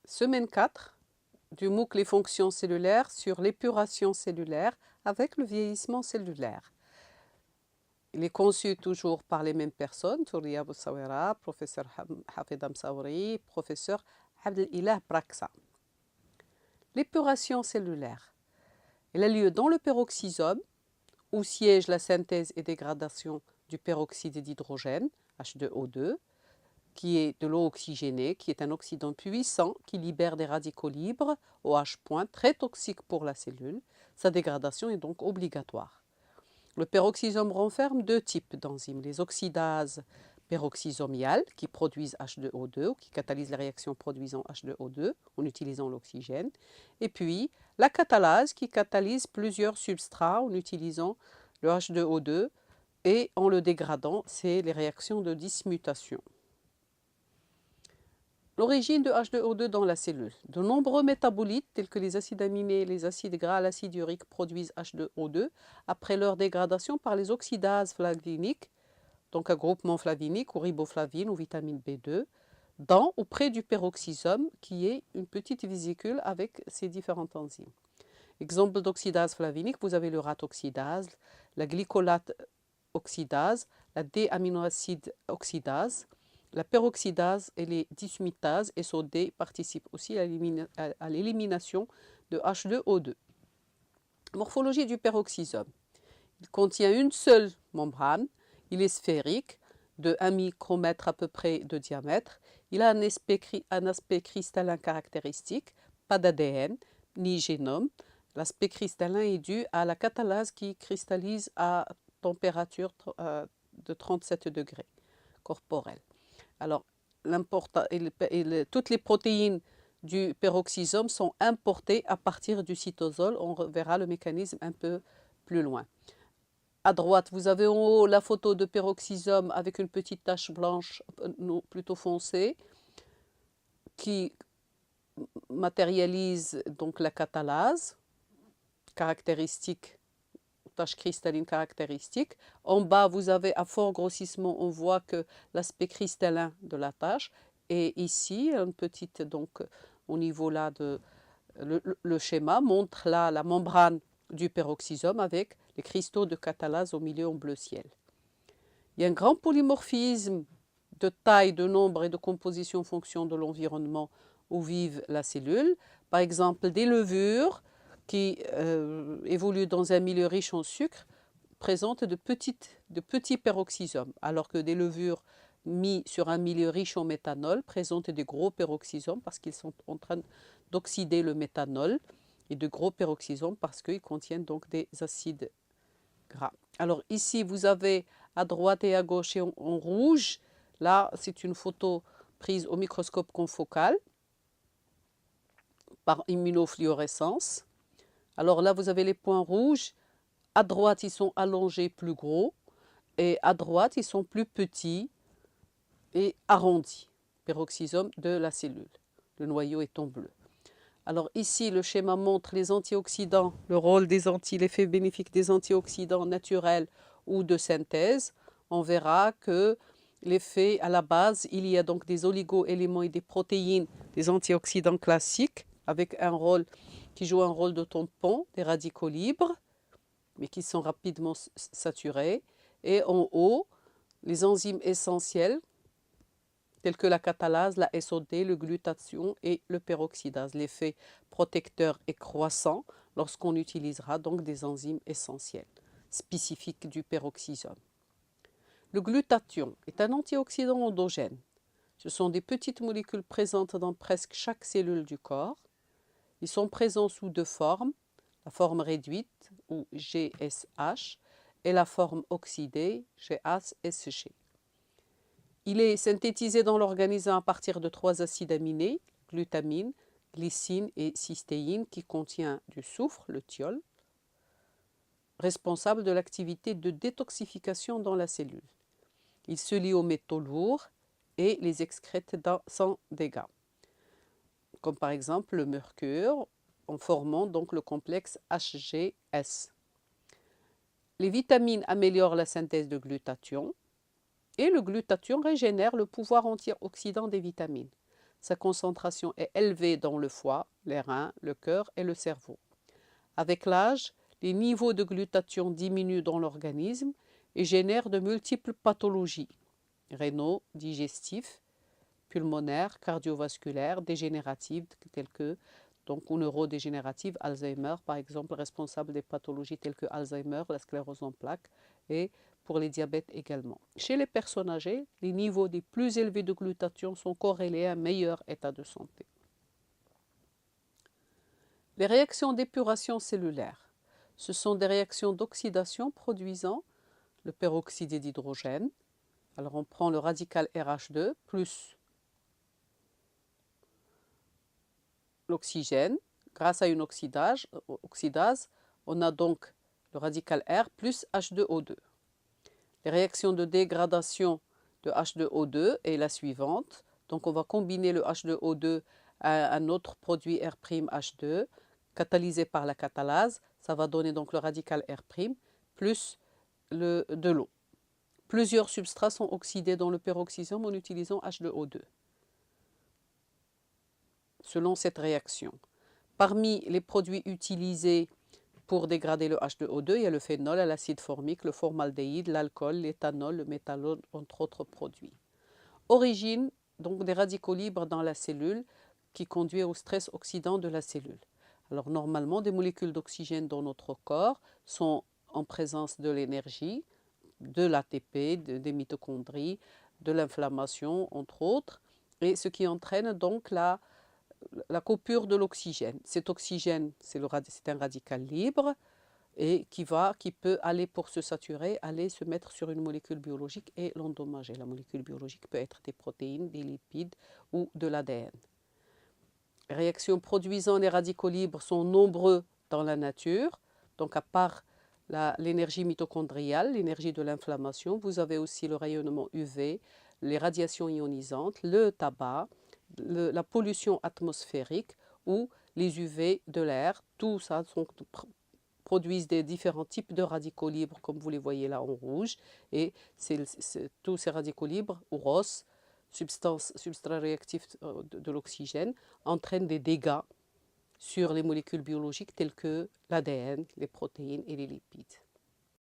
Semaine 4 du MOOC Les fonctions cellulaires sur l'épuration cellulaire avec le vieillissement cellulaire. Il est conçu toujours par les mêmes personnes, Touria Boussawera, professeur Hafid Amsaouri, professeur Abdelilah Braksa. L'épuration cellulaire. Elle a lieu dans le peroxysome où siège la synthèse et dégradation du peroxyde d'hydrogène, H2O2, qui est de l'eau oxygénée, qui est un oxydant puissant qui libère des radicaux libres, OH, très toxiques pour la cellule. Sa dégradation est donc obligatoire. Le peroxysome renferme deux types d'enzymes, les oxydases peroxysomiales qui produisent H2O2 ou qui catalysent les réactions produisant H2O2 en utilisant l'oxygène, et puis la catalase qui catalyse plusieurs substrats en utilisant le H2O2 et en le dégradant, c'est les réactions de dismutation. L'origine de H2O2 dans la cellule. De nombreux métabolites tels que les acides aminés et les acides gras à l'acide urique produisent H2O2 après leur dégradation par les oxydases flaviniques, donc un groupement flavinique ou riboflavine ou vitamine B2, dans ou près du peroxysome qui est une petite vésicule avec ces différentes enzymes. Exemple d'oxydase flavinique, vous avez le ratoxydase, la glycolate oxydase, la D-aminoacide oxydase. La peroxydase et les dismutases SOD participent aussi à l'élimination de H2O2. Morphologie du peroxysome. Il contient une seule membrane, il est sphérique, de 1 micromètre à peu près de diamètre. Il a un aspect cristallin caractéristique, pas d'ADN ni génome. L'aspect cristallin est dû à la catalase qui cristallise à température de 37 degrés corporelle. Alors, toutes les protéines du peroxysome sont importées à partir du cytosol. On verra le mécanisme un peu plus loin. À droite, vous avez en haut la photo de peroxysome avec une petite tache blanche, plutôt foncée, qui matérialise donc la catalase, caractéristique, tache cristalline caractéristique. En bas, vous avez à fort grossissement, on voit que l'aspect cristallin de la tache. Et ici, une petite, donc au niveau là de le schéma montre là la membrane du peroxysome avec les cristaux de catalase au milieu en bleu ciel. Il y a un grand polymorphisme de taille, de nombre et de composition en fonction de l'environnement où vive la cellule. Par exemple, des levures qui évoluent dans un milieu riche en sucre présentent de petits peroxysomes, alors que des levures mis sur un milieu riche en méthanol présentent des gros peroxysomes parce qu'ils sont en train d'oxyder le méthanol, et de gros peroxysomes parce qu'ils contiennent donc des acides gras. Alors ici, vous avez à droite et à gauche et en rouge, là c'est une photo prise au microscope confocal par immunofluorescence. Alors là, vous avez les points rouges. À droite, ils sont allongés, plus gros. Et à droite, ils sont plus petits et arrondis. Peroxysome de la cellule. Le noyau est en bleu. Alors ici, le schéma montre les antioxydants, le rôle des l'effet bénéfique des antioxydants naturels ou de synthèse. On verra que l'effet à la base, il y a donc des oligo-éléments et des protéines, des antioxydants classiques, avec un rôle qui joue un rôle de tampon des radicaux libres, mais qui sont rapidement saturés. Et en haut, les enzymes essentielles, telles que la catalase, la SOD, le glutathion et le peroxydase. L'effet protecteur est croissant lorsqu'on utilisera donc des enzymes essentielles, spécifiques du peroxysome. Le glutathion est un antioxydant endogène. Ce sont des petites molécules présentes dans presque chaque cellule du corps. Ils sont présents sous deux formes, la forme réduite ou GSH et la forme oxydée GASSG. Il est synthétisé dans l'organisme à partir de 3 acides aminés, glutamine, glycine et cystéine, qui contient du soufre, le thiol, responsable de l'activité de détoxification dans la cellule. Il se lie aux métaux lourds et les excrète sans dégâts, comme par exemple le mercure, en formant donc le complexe HGS. Les vitamines améliorent la synthèse de glutathion et le glutathion régénère le pouvoir antioxydant des vitamines. sa concentration est élevée dans le foie, les reins, le cœur et le cerveau. Avec l'âge, les niveaux de glutathion diminuent dans l'organisme et génèrent de multiples pathologies, rénaux, digestifs, pulmonaires, cardiovasculaires, dégénératives telles que ou neurodégénératives, Alzheimer par exemple, responsable des pathologies telles que Alzheimer, la sclérose en plaques et pour les diabètes également. Chez les personnes âgées, les niveaux les plus élevés de glutathion sont corrélés à un meilleur état de santé. Les réactions d'épuration cellulaire, ce sont des réactions d'oxydation produisant le peroxyde d'hydrogène. Alors on prend le radical RH2 plus l'oxygène. Grâce à une oxydase, on a donc le radical R plus H2O2. Les réactions de dégradation de H2O2 est la suivante. Donc on va combiner le H2O2 à un autre produit R'(H2 catalysé par la catalase. Ça va donner donc le radical R' plus de l'eau. Plusieurs substrats sont oxydés dans le peroxysome en utilisant H2O2. Selon cette réaction. Parmi les produits utilisés pour dégrader le H2O2, il y a le phénol, l'acide formique, le formaldéhyde, l'alcool, l'éthanol, le méthanol, entre autres produits. Origine donc des radicaux libres dans la cellule qui conduit au stress oxydant de la cellule. Alors normalement, des molécules d'oxygène dans notre corps sont en présence de l'énergie, de l'ATP, des mitochondries, de l'inflammation, entre autres, et ce qui entraîne donc la coupure de l'oxygène. Cet oxygène, c'est un radical libre et qui peut aller pour se saturer, aller se mettre sur une molécule biologique et l'endommager. La molécule biologique peut être des protéines, des lipides ou de l'ADN. Les réactions produisant les radicaux libres sont nombreux dans la nature. Donc à part l'énergie mitochondriale, l'énergie de l'inflammation, vous avez aussi le rayonnement UV, les radiations ionisantes, le tabac, la pollution atmosphérique ou les UV de l'air. Tout ça produisent des différents types de radicaux libres, comme vous les voyez là en rouge. Et tous ces radicaux libres, ou ROS, substrat réactif de l'oxygène, entraînent des dégâts sur les molécules biologiques telles que l'ADN, les protéines et les lipides.